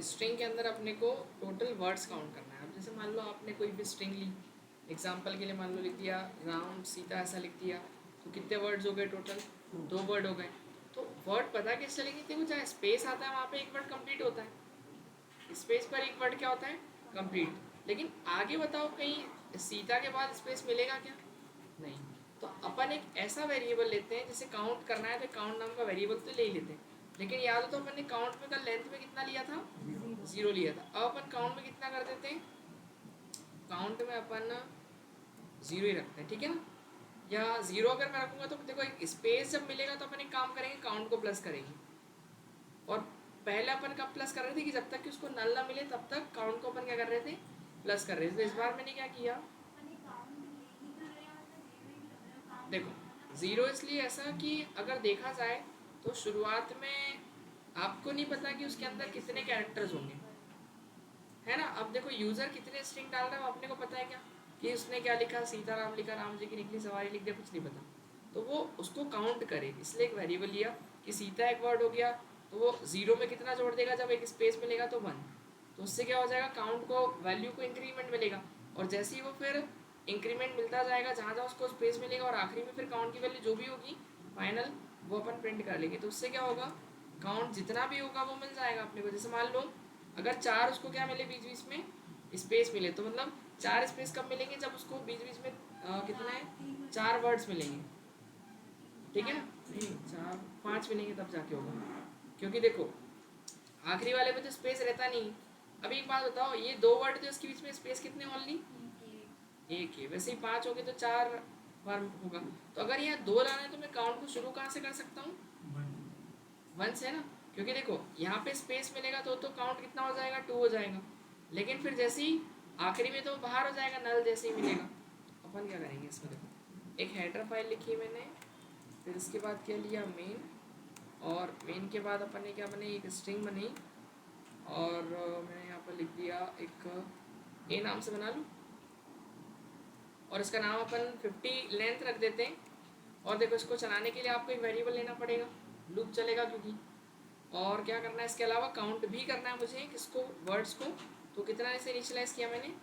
String के अंदर अपने को टोटल वर्ड्स काउंट करना है। अब जैसे मान लो आपने कोई भी स्ट्रिंग ली, एग्जांपल के लिए मान लो लिख दिया राम सीता ऐसा लिख दिया, तो कितने वर्ड्स हो गए टोटल? 2 वर्ड हो गए। तो वर्ड पता कैसे चलेंगे? देखो जहाँ स्पेस आता है वहाँ पे एक वर्ड कंप्लीट होता है, स्पेस पर एक वर्ड क्या होता है? कंप्लीट। लेकिन आगे बताओ कहीं सीता के बाद स्पेस मिलेगा क्या? नहीं। तो अपन एक ऐसा वेरिएबल लेते हैं, जैसे काउंट करना है तो काउंट नाम का वेरिएबल तो ले ही लेते हैं, लेकिन याद हो तो अपन ने काउंट में कल लेंथ में कितना लिया था? 0 लिया था। अब अपन काउंट में कितना कर देते हैं? काउंट में अपन 0 ही रखते हैं, ठीक है ना? या 0 अगर मैं रखूंगा तो देखो एक स्पेस जब मिलेगा तो अपन एक काम करेंगे, काउंट को प्लस करेंगे। और पहले अपन कब प्लस कर रहे थे कि जब तक कि उसको नल ना मिले तब तक काउंट को अपन क्या कर रहे थे? प्लस कर रहे थे। तो इस बार मैंने क्या किया, देखो 0 इसलिए ऐसा कि अगर देखा जाए तो शुरुआत में आपको नहीं पता कि उसके अंदर कितने कैरेक्टर्स होंगे, है ना? अब देखो यूज़र कितने स्ट्रिंग डाल रहा है वो अपने को पता है क्या? कि उसने क्या लिखा, सीताराम लिखा, राम जी की निकली सवारी लिख दिया, कुछ नहीं पता। तो वो उसको काउंट करे, इसलिए एक वेरिएबल लिया कि सीता एक वर्ड हो गया, तो वो 0 में कितना जोड़ देगा? जब एक स्पेस मिलेगा तो 1। तो उससे क्या हो जाएगा? काउंट को वैल्यू को इंक्रीमेंट मिलेगा, और जैसे ही वो फिर इंक्रीमेंट मिलता जाएगा जहाँ जहाँ उसको स्पेस मिलेगा, और आखिरी में फिर काउंट की वैल्यू जो भी होगी फाइनल वो अपन प्रिंट कर लेंगे। तो उससे क्या होगा? काउंट जितना भी होगा वो मिल जाएगा अपने को। जैसे मान लो अगर 4 उसको क्या मिले, बीच बीच में स्पेस मिले, तो मतलब 4 स्पेस कब मिलेंगे? जब उसको बीच बीच में कितना है? 4 वर्ड्स मिलेंगे, ठीक है ना? नहीं 4 5 मिलेंगे तब जाके होगा, क्योंकि देखो आखिरी वाले में तो स्पेस रहता नहीं। अभी एक बात बताओ, ये 2 वर्ड थे उसके बीच में स्पेस कितने? ओनली एक है। वैसे ही 5 हो गए तो 4 बार होगा। तो अगर यहाँ 2 लाना है तो मैं काउंट को शुरू कहाँ से कर सकता हूँ? 1 से, है ना? क्योंकि देखो यहाँ पे स्पेस मिलेगा तो काउंट कितना हो जाएगा? 2 हो जाएगा। लेकिन फिर जैसे ही आखिरी में तो बाहर हो जाएगा, नल जैसे ही मिलेगा। अपन क्या करेंगे इसमें, देखो एक हेडर फाइल लिखी मैंने, फिर इसके बाद क्या लिया? मेन। और मेन के बाद अपन ने क्या बनाई? एक स्ट्रिंग बनाई, और मैंने यहाँ पर लिख दिया एक ए नाम से बना लूँ, और इसका नाम अपन 50 लेंथ रख देते हैं। और देखो इसको चलाने के लिए आपको एक वेरिएबल लेना पड़ेगा, लूप चलेगा क्योंकि। और क्या करना है इसके अलावा? काउंट भी करना है मुझे किसको? वर्ड्स को। तो कितना इसे इनिशियलाइज किया मैंने?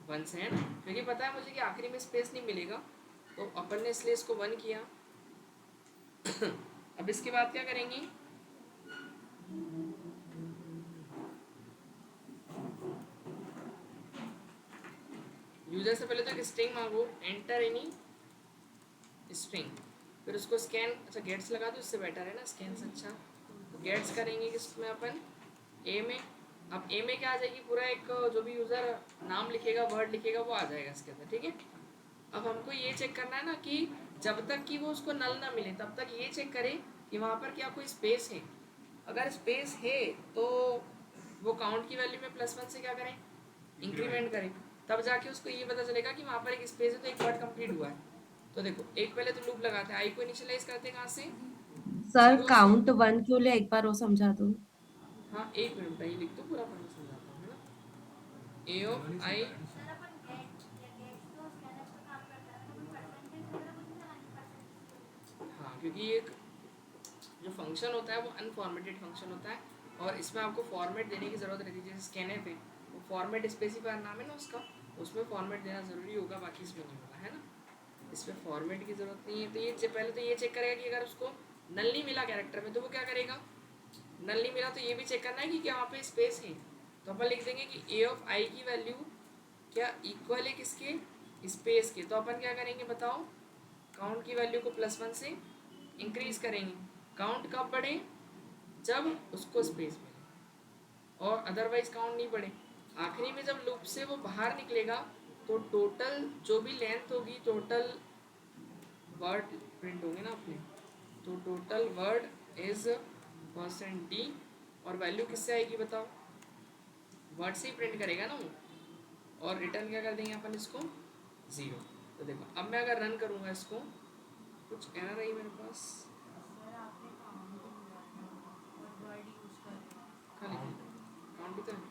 1 से, है ना? क्योंकि पता है मुझे कि आखिरी में स्पेस नहीं मिलेगा, तो अपन ने इसलिए इसको 1 किया। अब इसके बाद क्या करेंगे? यूजर से पहले तो एक स्ट्रिंग मांगो, एंटर एनी स्ट्रिंग, फिर उसको स्कैन, अच्छा गेट्स लगा दो, इससे बेटर है ना स्कैन से अच्छा। तो गेट्स करेंगे किसमें? अपन ए में। अब ए में क्या आ जाएगी? पूरा एक जो भी यूज़र नाम लिखेगा, वर्ड लिखेगा, वो आ जाएगा इसके अंदर, ठीक है? अब हमको ये चेक करना है ना कि जब तक कि वो उसको नल ना मिले तब तक ये चेक करे कि वहाँ पर क्या कोई स्पेस है। अगर स्पेस है तो वो काउंट की वैल्यू में +1 से क्या करें? इंक्रीमेंट करें। तब जाके उसको ये पता चलेगा कि वहाँ पर एक स्पेस है तो एक वर्ड कंप्लीट हुआ है। तो देखो एक पहले तो लूप लगाते हैं, आई को इनिशियलाइज करते हैं कहाँ से? सर 0 से। काउंट 1 क्यों ले, एक बार वो समझा दो। हाँ एक मिनट ये लिख दो, पूरा पढ़ना समझाता हूँ, है ना? ए ऑफ आई। हाँ क्योंकि ये एक जो फंक्शन होता है वो अनफॉर्मेटेड फंक्शन होता है, और इसमें आपको फॉर्मेट देने की ज़रूरत रहती है। जैसे स्कैनर पे वो फॉर्मेट स्पेसिफायर नाम है ना उसका, उसमें फॉर्मेट देना ज़रूरी होगा, बाकी इसमें नहीं होगा, है ना? इसमें फॉर्मेट की ज़रूरत नहीं है। तो ये पहले तो ये चेक करेगा कि अगर उसको नल नहीं मिला कैरेक्टर में तो वो क्या करेगा? नल नहीं मिला तो ये भी चेक करना है कि क्या वहाँ पे स्पेस है। तो अपन लिख देंगे कि ए ऑफ आई की वैल्यू क्या इक्वल है किसके? स्पेस के। तो अपन क्या करेंगे बताओ? काउंट की वैल्यू को +1 से इंक्रीज करेंगे। काउंट कब बढ़े? जब उसको स्पेस मिले, और अदरवाइज काउंट नहीं बढ़े। आखिरी में जब लूप से वो बाहर निकलेगा तो टोटल जो भी लेंथ होगी, टोटल वर्ड प्रिंट होंगे ना अपने, तो टोटल वर्ड इज %d, और वैल्यू किससे आएगी बताओ? वर्ड से ही प्रिंट करेगा ना वो। और रिटर्न क्या कर देंगे अपन इसको? 0। तो देखो अब मैं अगर रन करूँगा इसको, कुछ एरर आई मेरे पास, कहाँ लिखी? काउंट भी तो है।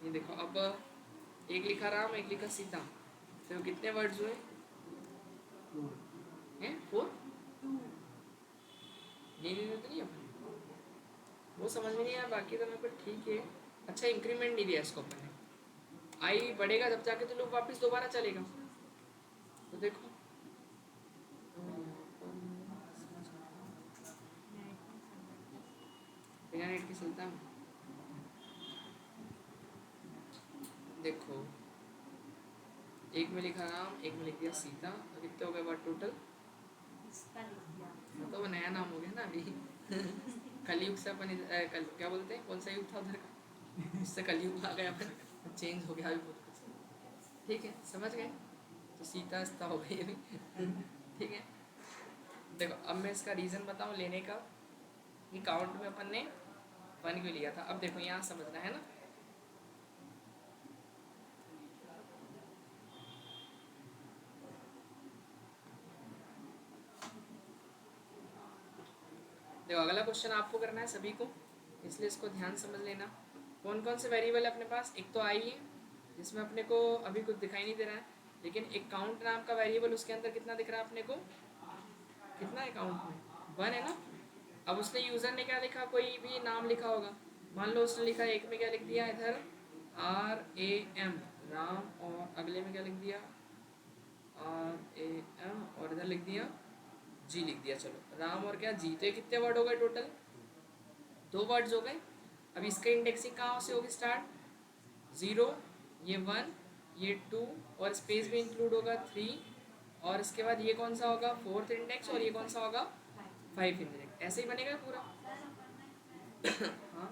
ये देखो अब एक लिखा राम, एक लिखा सीता, तो कितने वर्ड्स हुए हैं? 4। नहीं नहीं तो नहीं अपन, वो समझ में नहीं आया, बाकी तो मेरे को ठीक है। अच्छा इंक्रीमेंट नहीं दिया इसको अपन ने, आई बढ़ेगा जब जाके तो लूप वापस दोबारा चलेगा। तो देखो बिना नेट के चलता है। देखो एक में लिखा राम, एक में लिख दिया सीता, तो कितने हो गए बात टोटल? तो वो नया नाम हो गया ना अभी। कलयुग से अपन क्या बोलते हैं, कौन सा युग था उधर का, उससे कलयुग आ गया अपन, चेंज हो गया अभी बहुत कुछ। ठीक है समझ गए, तो सीता स्ता हो गई अभी। ठीक है देखो अब मैं इसका रीज़न बताऊँ लेने का, कि काउंट में अपन ने 1 क्यों लिया था। अब देखो यहाँ समझना है ना, देखो अगला क्वेश्चन आपको करना है सभी को, इसलिए इसको ध्यान समझ लेना। कौन कौन से वेरिएबल है अपने पास, एक तो आई है जिसमें अपने को अभी कुछ दिखाई नहीं दे रहा है, लेकिन एक काउंट नाम का वेरिएबल, उसके अंदर कितना दिख रहा है अपने को, कितना है काउंट में 1 है ना। अब उसने यूज़र ने क्या लिखा, कोई भी नाम लिखा होगा, मान लो उसने लिखा एक में क्या लिख दिया इधर RAM राम, और अगले में क्या लिख दिया RAM, और इधर लिख दिया जी लिख दिया। चलो राम और क्या जी, तो ये कितने वर्ड हो गए टोटल, 2 वर्ड्स हो गए। अब इसका इंडेक्सिंग कहाँ से होगी स्टार्ट, 0, ये 1, ये 2, और स्पेस भी इंक्लूड होगा 3, और इसके बाद ये कौन सा होगा 4th इंडेक्स, और ये कौन सा होगा 5 इंडेक्स, ऐसे ही बनेगा पूरा। हाँ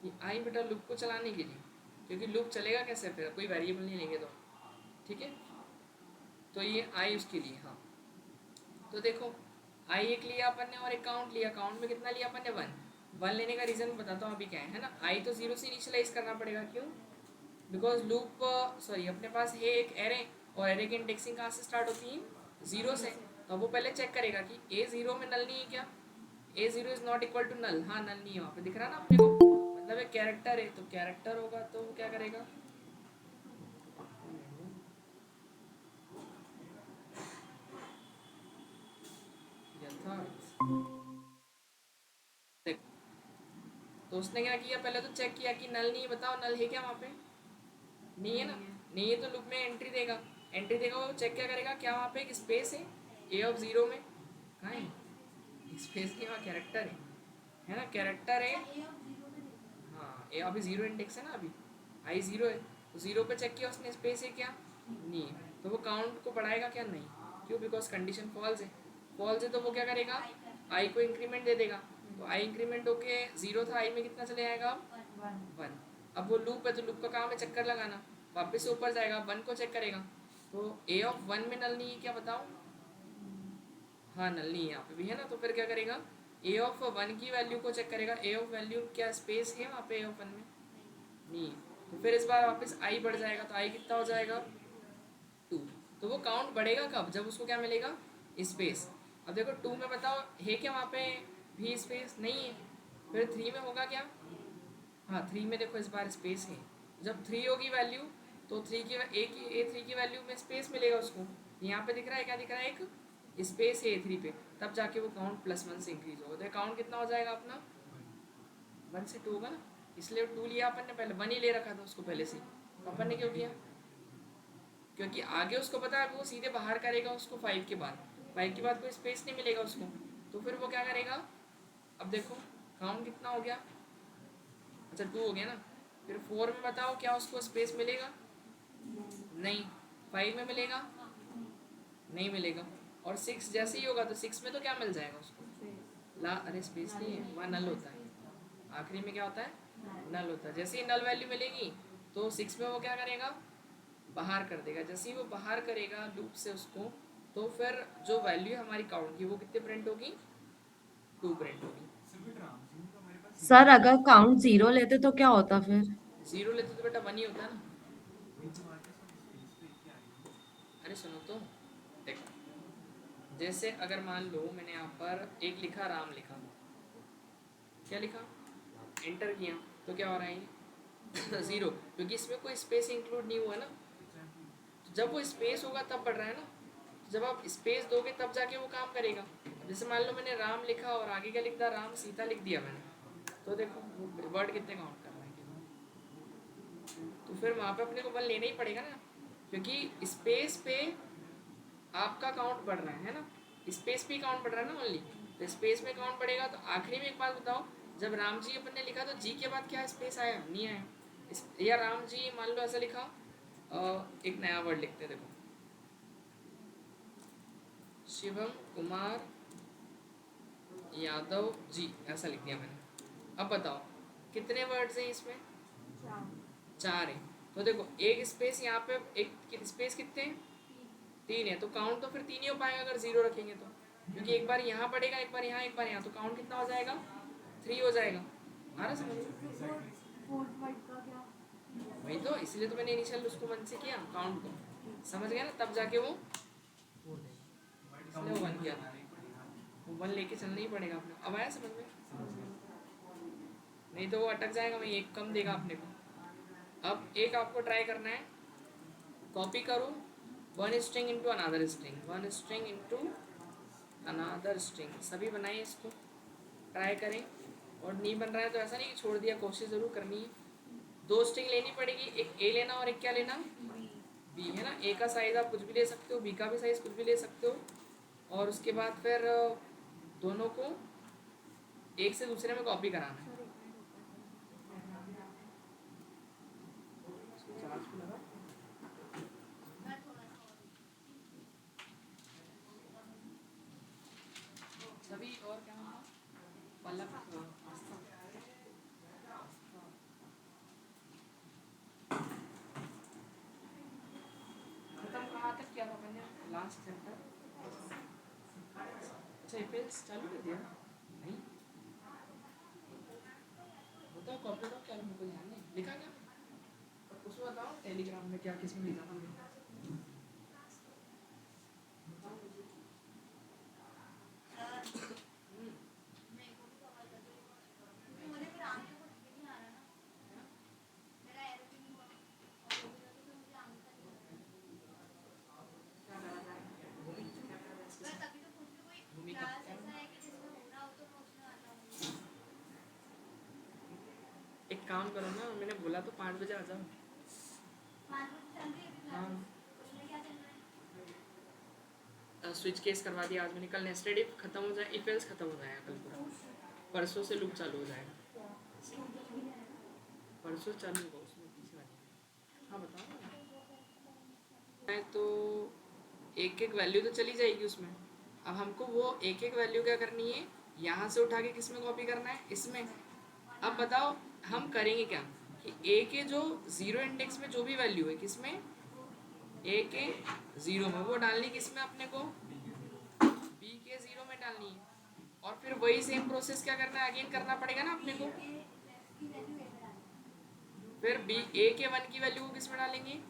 ये आई बेटा लूप को चलाने के लिए, क्योंकि लूप चलेगा कैसे फिर, कोई वेरिएबल नहीं लेंगे तो। ठीक है तो ये आई उसके लिए। हाँ तो देखो आई एक लिया अपन ने और एक काउंट लिया, काउंट में कितना लिया अपन ने 1 लेने का रीज़न बताता हूँ अभी क्या है ना। आई तो 0 से इनिशियलाइज करना पड़ेगा, क्यों, बिकॉज लूप सॉरी अपने पास है एक एरे, और एरे की इंडेक्सिंग कहाँ से स्टार्ट होती है 0 से। तो वो पहले चेक करेगा कि ए 0 में नल नहीं है क्या, a 0 is not equal to null, हाँ नल नहीं है वहाँ पे दिख रहा ना अपने को, मतलब एक कैरेक्टर है, तो कैरेक्टर होगा तो वो क्या करेगा, यथार्थ। देख तो उसने क्या किया, पहले तो चेक किया कि नल नहीं है, बताओ नल है क्या वहाँ पे, नहीं है ना, नहीं है तो लूप में एंट्री देगा, एंट्री देगा वो चेक क्या करेगा, क्या वहाँ पे एक स्पेस है ए ऑफ 0 में, कहाँ है स्पेस नहीं, वहाँ कैरेक्टर है ना, कैरेक्टर है। हाँ ए अभी 0 इंडेक्स है ना, अभी आई 0 है, तो 0 पे चेक किया उसने स्पेस है क्या, नहीं है, तो वो काउंट को बढ़ाएगा क्या, नहीं, क्यों, बिकॉज कंडीशन फॉल्स है, फॉल्स है तो वो क्या करेगा आई को इंक्रीमेंट दे देगा, तो आई इंक्रीमेंट होके 0 था, आई में कितना चले जाएगा 1। अब वो लूप है तो लूप का काम है चक्कर लगाना, वापस से ऊपर जाएगा 1 को चेक करेगा, तो ए ऑफ 1 में नल नहीं है क्या बताओ, हाँ नल नहीं है यहाँ पे भी है ना, तो फिर क्या करेगा ए ऑफ 1 की वैल्यू को चेक करेगा, ए ऑफ वैल्यू क्या स्पेस है वहाँ पे ए ऑफ 1 में, नहीं, तो फिर इस बार वापस आई बढ़ जाएगा, तो आई कितना हो जाएगा 2। तो वो काउंट बढ़ेगा कब, जब उसको क्या मिलेगा स्पेस। अब देखो 2 में बताओ है क्या वहाँ पे भी स्पेस, नहीं है, फिर 3 में होगा क्या, हाँ 3 में देखो इस बार स्पेस है, जब 3 होगी वैल्यू तो 3 की A3 की वैल्यू में स्पेस मिलेगा उसको, यहाँ पे दिख रहा है क्या दिख रहा है, एक स्पेस है A3 पे, तब जाके वो काउंट +1 से इंक्रीज होगा, तो काउंट कितना हो जाएगा अपना 1 से 2 होगा ना, इसलिए 2 लिया अपन ने, पहले 1 ही ले रखा था उसको पहले से, तो अपन ने क्यों किया, क्योंकि आगे उसको पता है वो सीधे बाहर करेगा उसको 5 के बाद, 5 के बाद कोई स्पेस नहीं मिलेगा उसको, तो फिर वो क्या करेगा, अब देखो काउंट कितना हो गया, अच्छा 2 हो गया ना, फिर 4 में बताओ क्या उसको स्पेस मिलेगा, नहीं, 5 में मिलेगा, नहीं मिलेगा, और 6 जैसे ही होगा तो 6 में तो क्या मिल जाएगा उसको, ला अरे स्पेस नहीं है वहाँ नल होता है, आखिरी में क्या होता है नल होता है, जैसे ही नल वैल्यू मिलेगी तो 6 में वो क्या करेगा बाहर कर देगा, जैसे ही वो बाहर करेगा लूप से उसको, तो फिर जो वैल्यू है हमारी काउंट की वो कितने प्रिंट होगी 2 प्रिंट होगी। सर अगर काउंट 0 लेते तो क्या होता फिर? 0 लेते तो बेटा 1 ही होता ना, अरे सुनो तो देखो, जैसे अगर मान लो मैंने यहाँ पर एक लिखा राम लिखा, क्या लिखा एंटर किया, तो क्या हो रहा है ये 0, क्योंकि इसमें कोई स्पेस इंक्लूड नहीं हुआ ना, तो जब वो स्पेस होगा तब बढ़ रहा है ना, जब आप स्पेस दोगे तब जाके वो काम करेगा। अब जैसे मान लो मैंने राम लिखा और आगे क्या लिख दिया, राम सीता लिख दिया मैंने, तो देखो वो वर्ड कितने काउंट कर रहा है, तो फिर वहाँ पे अपने को वन लेना ही पड़ेगा ना, क्योंकि स्पेस पे आपका काउंट बढ़ रहा है ना, स्पेस पे काउंट बढ़ रहा है ना ओनली, तो स्पेस में काउंट बढ़ेगा। तो आखिरी में एक बात बताओ, जब राम जी अपन ने लिखा तो जी के बाद क्या स्पेस आया, नहीं आया। या राम जी मान लो ऐसा लिखा, एक नया वर्ड लिखते हैं, देखो शिवम कुमार यादव जी, ऐसा लिख दिया मैंने। अब बताओ कितने वर्ड्स हैं इसमें, चार है। तो देखो एक स्पेस यहाँ पे, एक स्पेस कितने हैं, तीन है, तो काउंट तो फिर तीन ही हो पाएगा अगर जीरो रखेंगे तो, क्योंकि एक बार यहाँ पड़ेगा, एक बार यहाँ, एक बार यहाँ, तो काउंट कितना हो जाएगा, थ्री हो जाएगा। आ रहा समझ में? वही तो, इसलिए तो मैंने इनिशियल उसको वन से किया काउंट को, समझ गया ना, तब जाके वो इसलिए वो वन किया था, वो वन लेके चलना ही पड़ेगा अपने। अब आया समझ में? नहीं तो वो अटक जाएगा, वही एक कम देगा अपने को। अब एक आपको ट्राई करना है, कॉपी करो वन स्ट्रिंग इंटू अनादर स्ट्रिंग, वन स्ट्रिंग इंटू अनादर स्ट्रिंग, सभी बनाइए इसको, ट्राई करें। और नहीं बन रहा है तो ऐसा नहीं कि छोड़ दिया, कोशिश ज़रूर करनी है। दो स्ट्रिंग लेनी पड़ेगी, एक ए लेना और एक क्या लेना, बी, है ना। ए का साइज़ आप कुछ भी ले सकते हो, बी का भी साइज़ कुछ भी ले सकते हो, और उसके बाद फिर दोनों को एक से दूसरे में कॉपी कराना है। चार्ज पे लगा। सभी और क्या नाम था? पल्लव, आस्था। खत्म कहाँ तक किया था मैंने, लास्ट चैप्टर। अच्छा इफेल्स चालू कर दिया, नहीं बताओ कॉपी का क्या, मेरे को ध्यान नहीं लिखा क्या उसमें, बताओ टेलीग्राम में क्या किस में लिखा था मैंने, बताओ मुझे। क्या करा जाए, भूमिका एक काम करो ना, मैंने बोला तो 5 बजे आ जाओ। हाँ स्विच केस करवा दिया आज मैंने, कल नेस्टेड इफ खत्म हो जाए, इफ एल्स खत्म हो जाएगा कल पूरा, परसों से लूप चालू हो जाएगा, परसों चालू होगा उसमें पीछे वाले में। हाँ बताओ मैं तो एक एक वैल्यू तो चली जाएगी उसमें। अब हमको वो एक एक वैल्यू क्या करनी है, यहाँ से उठा के किस में कॉपी करना है, इसमें। अब बताओ हम करेंगे क्या, कि ए के जो जीरो इंडेक्स में जो भी वैल्यू है किसमें, ए के जीरो में, वो डालनी किसमें अपने को, बी के जीरो में डालनी है। और फिर वही सेम प्रोसेस क्या करना है, अगेन करना पड़ेगा ना अपने को। फिर बी ए के वन की वैल्यू को किस में डालेंगे,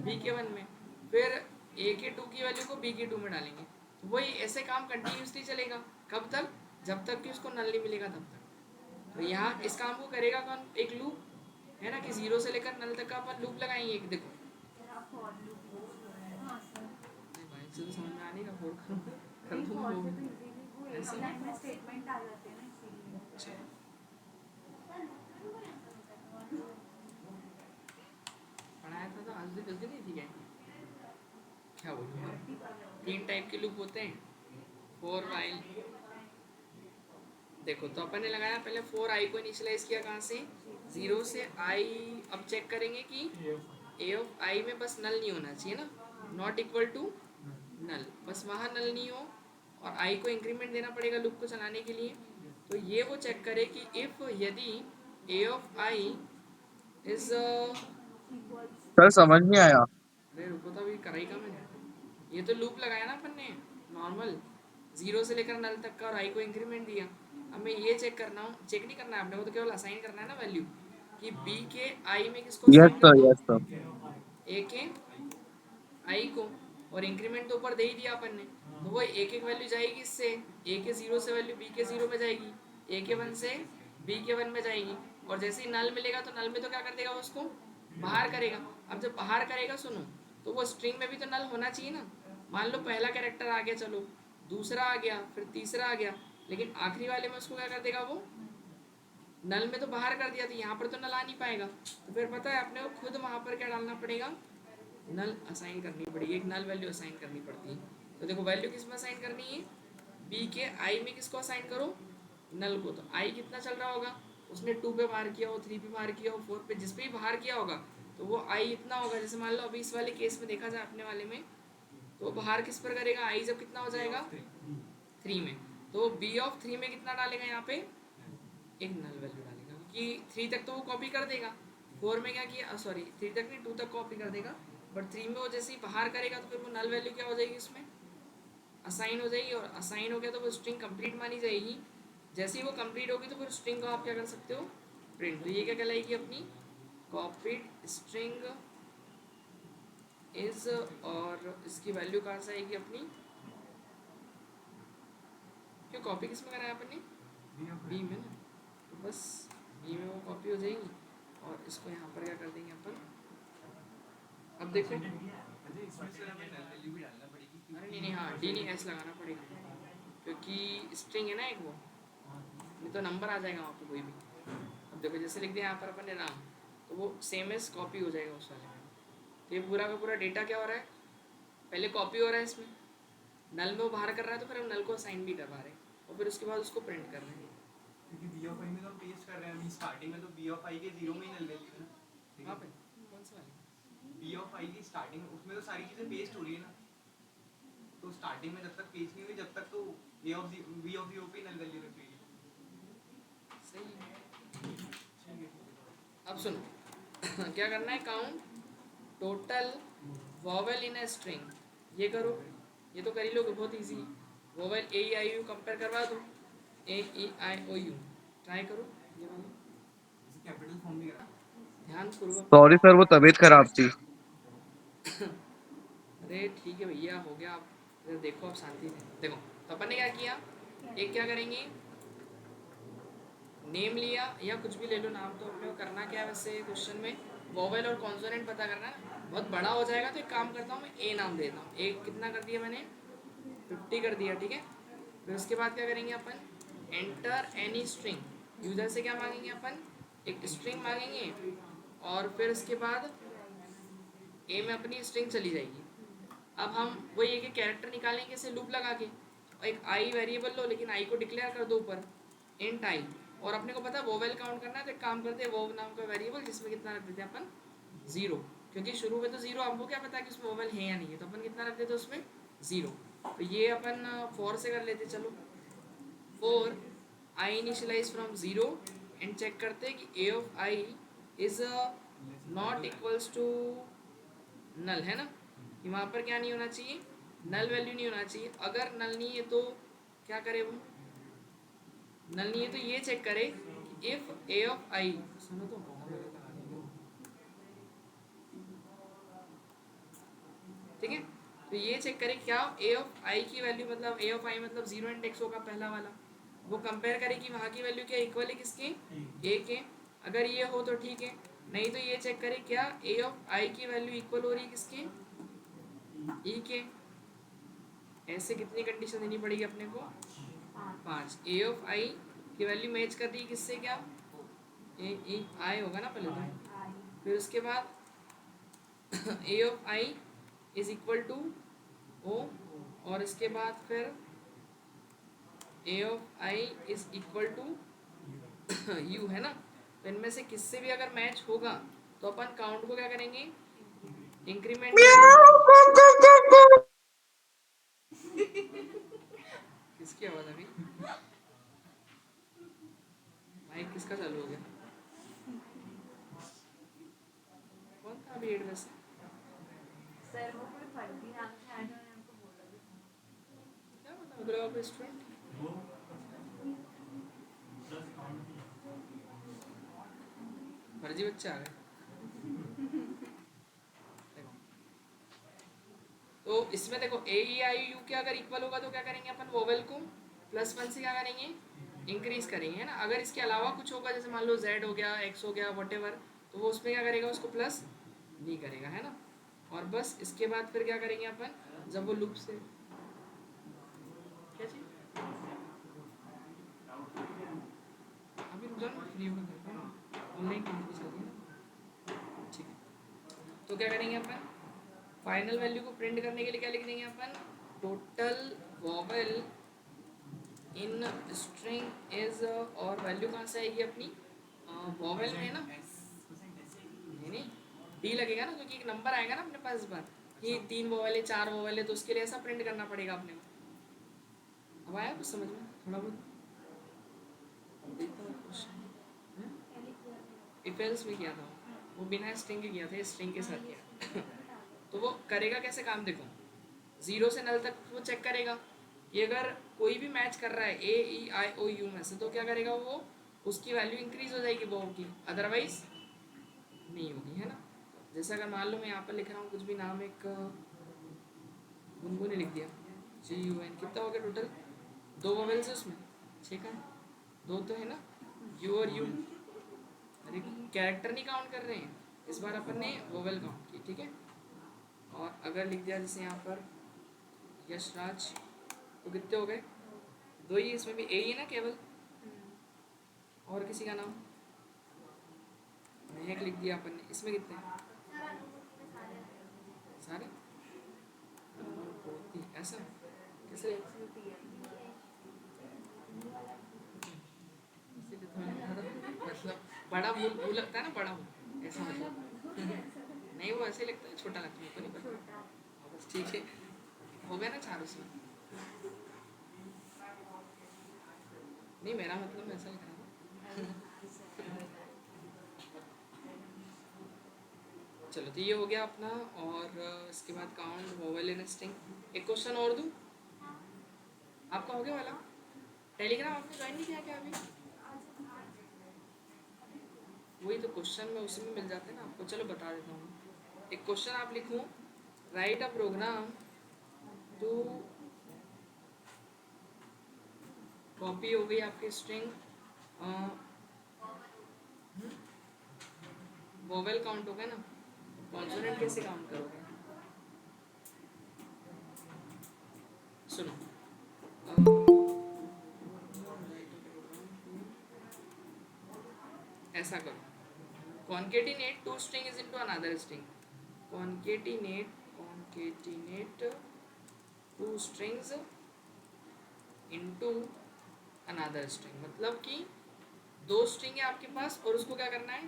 बी के वन में, फिर ए के टू की वैल्यू को बी के टू में डालेंगे। तो वही ऐसे काम कंटिन्यूसली चलेगा, कब तक, जब तक कि उसको नल नहीं मिलेगा तब तक। तो यहाँ इस काम को करेगा कौन, एक लूप है ना, कि जीरो से लेकर नल तक का अपन लूप लगाएंगे एक, देखो नहीं भाई से तो समझ में आने का, फोड़ कर दूंगा वो भी। ऐसे अच्छा पढ़ाया था तो आज भी गलती नहीं थी क्या, क्या बोलूँ, तीन टाइप के लूप होते हैं, फोर वाइल। देखो तो अपन ने लगाया पहले फोर आई को इनिशियलाइज किया कहाँ से, जीरो से आई। अब चेक करेंगे कि ए ऑफ आई में बस नल नहीं होना चाहिए ना, नॉट इक्वल टू नल, बस वहाँ नल नहीं हो, और आई को इंक्रीमेंट देना पड़ेगा लूप को चलाने के लिए। तो ये वो चेक करे कि इफ यदि ए ऑफ आई इज, सर समझ नहीं आया। अरे रुको तो अभी करा ही का मैंने, ये तो लूप लगाया ना अपन ने नॉर्मल, जीरो से लेकर नल तक का, और आई को इंक्रीमेंट दिया। अब मैं ये चेक करना हूँ, चेक नहीं करना है आपने, वो तो केवल असाइन करना है ना वैल्यू, कि बी के आई में किसको यस असाइन कर सर, दूँ, यस सर। ए के आई को, और इंक्रीमेंट तो ऊपर दे ही दिया अपन ने, तो वो एक एक वैल्यू जाएगी इससे, ए के जीरो से वैल्यू बी के जीरो में जाएगी, ए के वन से बी के वन में जाएगी, और जैसे ही नल मिलेगा तो नल में तो क्या कर देगा उसको बाहर करेगा। अब जब बाहर करेगा सुनो, तो वो स्ट्रिंग में भी तो नल होना चाहिए ना, मान लो पहला कैरेक्टर आ गया, चलो दूसरा आ गया, फिर तीसरा आ गया, लेकिन आखिरी वाले में उसको क्या कर देगा वो, नल में तो बाहर कर दिया, तो यहाँ पर तो नल आ नहीं पाएगा। तो फिर पता है अपने को खुद वहाँ पर क्या डालना पड़ेगा, नल असाइन करनी पड़ेगी, एक नल वैल्यू असाइन करनी पड़ती है। तो देखो वैल्यू किस में असाइन करनी है, बी के आई में किसको असाइन करो, नल को। तो आई कितना चल रहा होगा, उसने 2 पे बाहर किया हो, 3 पे बाहर किया हो, 4 पे, जिस पे भी बाहर किया होगा तो वो आई इतना होगा। जैसे मान लो अभी इस वाले केस में देखा जाए अपने वाले में, तो बाहर किस पर करेगा, आई जब कितना हो जाएगा 3 में, तो बी ऑफ 3 में कितना डालेगा यहाँ पे, एक नल वैल्यू डालेगा, क्योंकि 3 तक तो वो कॉपी कर देगा, 4 में क्या किया, सॉरी 3 तक नहीं 2 तक कॉपी कर देगा, बट 3 में वो जैसे ही बाहर करेगा तो फिर वो नल वैल्यू क्या हो जाएगी, उसमें असाइन हो जाएगी, और असाइन हो गया तो वो स्ट्रिंग कंप्लीट मानी जाएगी। जैसे ही वो कंप्लीट होगी तो फिर स्ट्रिंग को आप क्या कर सकते हो, प्रिंट। तो ये क्या कहलाएगी अपनी कॉपीड स्ट्रिंग इज, और इसकी वैल्यू कहाँ से आएगी अपनी, क्यों कॉपी किस में कराया अपन ने, बी में ना, तो बस बी में वो कॉपी हो जाएगी, और इसको यहाँ पर क्या कर देंगे अपन। अब देखो, अरे नहीं नहीं, हाँ डी नहीं एस लगाना पड़ेगा, क्योंकि स्ट्रिंग है ना एक वो, नहीं तो नंबर आ जाएगा वहाँ पे कोई भी। अब देखो जैसे लिख दिया यहाँ पर अपन ने नाम, तो वो सेम एस कॉपी हो जाएगा उस वाले में। तो ये पूरा का पूरा डेटा क्या हो रहा है, पहले कॉपी हो रहा है इसमें, नल में वो बाहर कर रहा है, तो फिर हम नल को असाइन भी करवा रहे हैं, और फिर उसके बाद उसको प्रिंट कर रहे हैं। क्योंकि बी ऑफ आई में तो हम पेस्ट कर रहे हैं, अभी स्टार्टिंग में तो बी ऑफ आई के 0 में ही नल वैल्यू है ना, वहाँ पे कौन सा वाली, बी ऑफ आई की स्टार्टिंग उसमें तो सारी चीजें पेस्ट हो रही है ना, तो स्टार्टिंग में जब तक पेस्ट नहीं हुई जब तक तो ए ऑफ बी ऑफ 0 पे नल वैल्यू रखेगी। सही है। अब सुनो क्या करना है, count total vowel in a string, ये करो, ये तो कर ही लोगे, बहुत easy. Vowel A I you compare करवा दो, ए ई आई ओ यू ट्राई करो, ये वाला जैसे कैपिटल फॉर्म भी करा, ध्यान पूर्वक। सॉरी सर, वो तबीयत खराब थी। अरे ठीक है भैया, हो गया, आप इधर देखो, आप शांति से देखो। तो अपन ने क्या किया, एक क्या करेंगे, नेम लिया या कुछ भी ले लो नाम, तो अपने को करना क्या है वैसे क्वेश्चन में, वोवेल और कॉन्सोनेंट पता करना है। बहुत बड़ा हो जाएगा तो एक काम करता हूँ, मैं ए नाम देता हूँ, ए कितना कर दिया मैंने, 50 कर दिया, ठीक है। फिर उसके बाद क्या करेंगे अपन, एंटर एनी स्ट्रिंग, यूजर से क्या मांगेंगे अपन, एक स्ट्रिंग मांगेंगे, और फिर उसके बाद ए में अपनी स्ट्रिंग चली जाएगी। अब हम वही एक कैरेक्टर निकालेंगे इसे लूप लगा के, और एक आई वेरिएबल लो, लेकिन आई को डिक्लेयर कर दो ऊपर, इंट आई, और अपने को पता है वोवेल काउंट करना है, तो एक काम करते हैं वोव नाम का वेरिएबल, जिसमें कितना रख देते हैं अपन 0, क्योंकि शुरू में तो 0, हमको क्या पता है कि उसमें वोवेल है या नहीं है, तो अपन कितना रख देते हैं उसमें 0। तो ये अपन 4 से कर लेते, चलो 4 I initialize from 0 and check करते हैं कि a of I is not equals to null, है ना, कि वहाँ पर क्या नहीं होना चाहिए, नल वैल्यू नहीं होना चाहिए। अगर नल नहीं है तो क्या करे वो, नल नहीं है तो ये चेक करे कि इफ ए ऑफ आई, सुनो तो, ठीक है, तो ये चेक करे क्या ए ऑफ आई की वैल्यू, मतलब ए ऑफ आई मतलब 0 इंडेक्स होगा पहला वाला, वो कंपेयर करे कि वहाँ की वैल्यू क्या इक्वल है किसके, ए के। अगर ये हो तो ठीक है, नहीं तो ये चेक करे क्या ए ऑफ आई की वैल्यू इक्वल हो रही है किसके, ई के। ऐसे कितनी कंडीशन देनी पड़ेगी अपने को, 5। ए ऑफ आई की वैल्यू मैच कर रही है किससे, क्या ए ई आई होगा ना पहले तो, फिर उसके बाद a of I is equal to O, और इसके बाद फिर a of I is equal to U, है ना। तो इनमें से किससे भी अगर मैच होगा तो अपन काउंट को क्या करेंगे, इंक्रीमेंट किसकी आवाज अभी, माइक किसका चालू हो गया, कौन था अभी 8 वैसे, सर वो कोई फर्जी नाम से ऐड होने हमको बोल रहे थे। क्या पता उधर आपको स्टूडेंट, फर्जी बच्चे आ गए। देखो तो इसमें देखो ए ई आई यू के अगर इक्वल होगा तो क्या करेंगे अपन, वोवेल को +1 से क्या करेंगे, इंक्रीज करेंगे, है ना। अगर इसके अलावा कुछ होगा, जैसे मान लो जेड हो गया, एक्स हो गया, वटेवर, तो वो उसमें क्या करेगा, उसको प्लस नहीं करेगा, है ना। और बस इसके बाद फिर क्या करेंगे अपन, जब वो लूप से क्या चीज अभी रुक जाओ ना, फ्री होकर देखो ना, ऑनलाइन क्लास भी चल रही है ना। ठीक है, तो क्या करेंगे अपन फाइनल वैल्यू को प्रिंट करने के लिए क्या लिख देंगे अपन, total vowel in string is, और वैल्यू कहाँ से आएगी अपनी वॉवेल में है ना, नहीं नहीं डी लगेगा ना, क्योंकि एक नंबर आएगा ना अपने पास इस बार कि 3 वॉवेल है 4 वॉवेल है, तो उसके लिए ऐसा प्रिंट करना पड़ेगा अपने को। अब आया कुछ समझ में थोड़ा बहुत, देखता हूँ क्वेश्चन इफ एल्स में किया था वो बिना स्ट्रिंग के किया था, स्ट्रिंग के साथ किया तो वो करेगा कैसे काम, देखो 0 से नल तक वो चेक करेगा कि अगर कोई भी मैच कर रहा है ए ई आई ओ यू में से, तो क्या करेगा वो, उसकी वैल्यू इंक्रीज हो जाएगी वो की, अदरवाइज नहीं होगी, है ना। जैसे अगर मान लो मैं यहाँ पर लिख रहा हूँ कुछ भी नाम, एक गुनगुन लिख दिया GUN, कितना हो गया टोटल, 2 वोवेल्स है उसमें, 6 का 2 तो है ना, यू और यू, अरे कैरेक्टर नहीं काउंट कर रहे हैं इस बार अपन ने, वोवेल काउंट की, ठीक है। और अगर लिख दिया जैसे यहाँ पर यशराज, तो कितने हो गए, 2 ही, इसमें भी ए ही है ना केवल, और किसी का नाम महक लिख दिया अपन ने, इसमें कितने सारे, ऐसा कैसे इसीलिए तो मैंने कहा था, मतलब बड़ा भूल लगता है ना, बड़ा भूल ऐसा मतलब नहीं, वो ऐसे लगता है, छोटा लगता है, तो नहीं पता, बस ठीक है, हो गया ना 4 उसमें, नहीं मेरा मतलब ऐसा लिख रहा था। चलो तो ये हो गया अपना, और इसके बाद काउंट वोवेल इन स्ट्रिंग, एक क्वेश्चन और दूं, आपका हो गया वाला, टेलीग्राम आपने ज्वाइन नहीं किया क्या अभी, वही तो क्वेश्चन में उसी में मिल जाते हैं ना आपको, चलो बता देता हूँ। एक क्वेश्चन आप लिखूँ, write a program to, copy हो गई आपकी स्ट्रिंग, वोवेल काउंट हो गया ना, कॉन्सोनेंट कैसे काउंट करोगे, सुनो ऐसा करो, concatenate 2 string is into another string, concatenate 2 strings into another string, मतलब कि 2 string है आपके पास और उसको क्या करना है,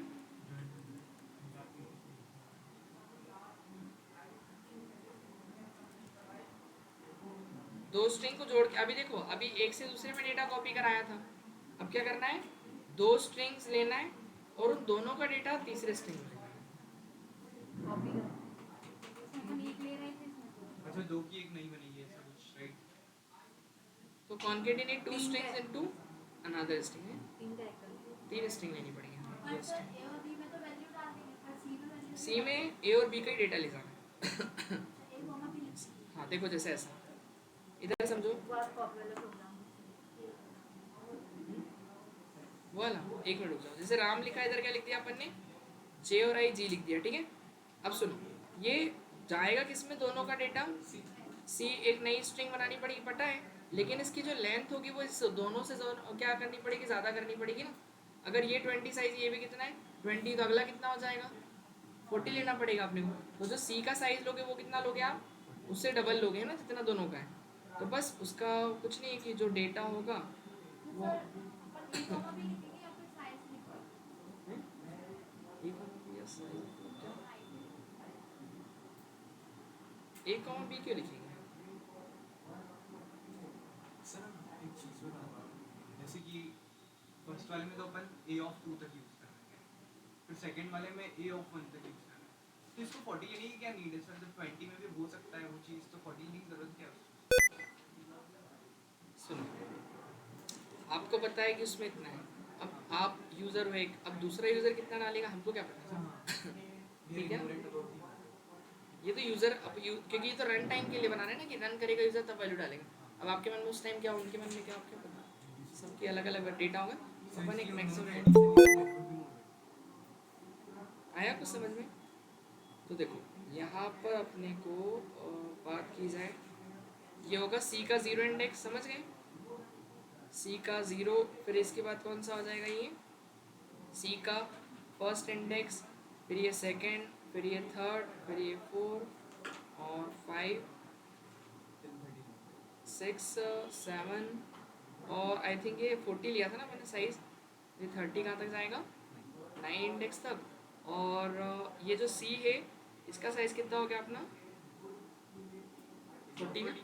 दो स्ट्रिंग को जोड़ के, अभी देखो अभी एक से दूसरे में डेटा कॉपी कराया था, अब क्या करना है, 2 स्ट्रिंग्स लेना है और उन दोनों का डेटा तीसरे स्ट्रिंग में लेना है। कॉपी कर अपन एक ले रहे थे इसमें, अच्छा 2 की एक नहीं बनेगी ऐसा कुछ, राइट। तो concatenate 2 strings into another string है, 3 कैरेक्टर 3 स्ट्रिंग लेनी पड़ेगी, पर सर ए और बी में तो वैल्यू डाल देंगे, पर सी में वैल्यू सी में ए और बी का ही डेटा ले जाना है। ए कॉमा बी लिख, हाँ देखो जैसे ऐसा, इधर समझो वर्क कॉपी वाला प्रोग्राम, वो वाला, एक मिनट रुक जाओ, जैसे राम लिखा है इधर क्या लिख दिया अपन ने, जे और आई जी लिख दिया, ठीक है। अब सुनो, ये जाएगा किसमें, दोनों का डेटा सी, एक नई स्ट्रिंग बनानी पड़ेगी, पता है, लेकिन इसकी जो लेंथ होगी वो इस दोनों से क्या करनी पड़ेगी, ज़्यादा करनी पड़ेगी ना। अगर ये 20 साइज, ये भी कितना है 20, तो अगला कितना हो जाएगा 40 लेना पड़ेगा अपने को। तो जो सी का साइज लोगे वो कितना लोगे आप, उससे डबल लोगे ना जितना दोनों का है। तो बस उसका कुछ नहीं है कि जो डेटा होगा वो अपन ए कॉमा बी लिखेंगे या फिर साइज लिखो, ए कॉमा बी क्यों लिखेंगे, सर एक चीज बताओ, जैसे कि फर्स्ट वाले में तो अपन a ऑफ 2 तक यूज कर रहे हैं, फिर सेकंड वाले में a ऑफ 1 तक यूज कर रहे हैं, तो इसको 40 लेने की क्या नीड है सर, जब 20 में भी हो सकता है वो चीज़, तो 40 लेने की जरूरत क्या है उसको? सुनो, आपको पता है कि उसमें इतना है, अब आप यूज़र हो एक, अब दूसरा यूज़र कितना डालेगा हमको क्या पता, ठीक है ना? ये तो यूज़र क्योंकि ये तो रन टाइम के लिए बना रहे हैं ना, कि रन करेगा यूज़र तब वैल्यू डालेगा। अब आपके मन में उस टाइम क्या, उनके मन में क्या, आपको पता, सबके अलग अलग डेटा होगा, अपन एक मैक्सिमम, आया कुछ समझ में। तो देखो यहाँ पर अपने को बात की जाए, ये होगा सी का 0 इंडेक्स, समझ गए? सी का 0, फिर इसके बाद कौन सा हो जाएगा ये सी का फर्स्ट इंडेक्स, फिर ये सेकंड, फिर ये थर्ड, फिर ये 4 और 5 6 7 और आई थिंक ये 40 लिया था ना मैंने साइज, ये 30 कहाँ तक जाएगा 9 इंडेक्स तक। और ये जो सी है इसका साइज कितना हो गया अपना 40 ना।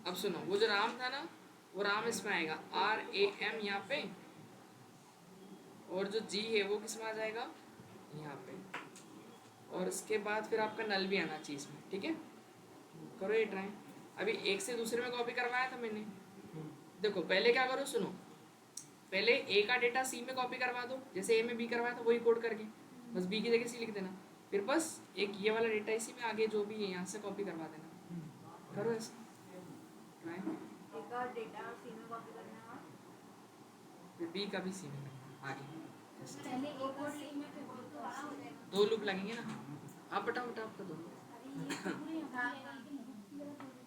अब सुनो, वो जो राम था ना वो राम इसमें आएगा RAM यहाँ पे, और जो जी है वो किस में आ जाएगा यहाँ पे, और इसके बाद फिर आपका नल भी आना चाहिए इसमें, ठीक है? करो ये ट्राई। अभी एक से दूसरे में कॉपी करवाया था मैंने, देखो पहले क्या करो, सुनो, पहले ए का डेटा सी में कॉपी करवा दो, जैसे ए में बी करवाया था वही कोड करके, बस बी की जगह सी लिख देना, फिर बस एक ये वाला डेटा इसी में आगे जो भी है यहाँ से कॉपी करवा देना। करो ऐसा ट्राई, एक और डेटा सी में कॉपी करना है, फिर बी का भी सी में करना आगे, पहले एक और सी में फिर तो बड़ा हो जाएगा। 2 लूप लगेंगे ना। आप बताओ बताओ, आपका दो। अरे ये पूरे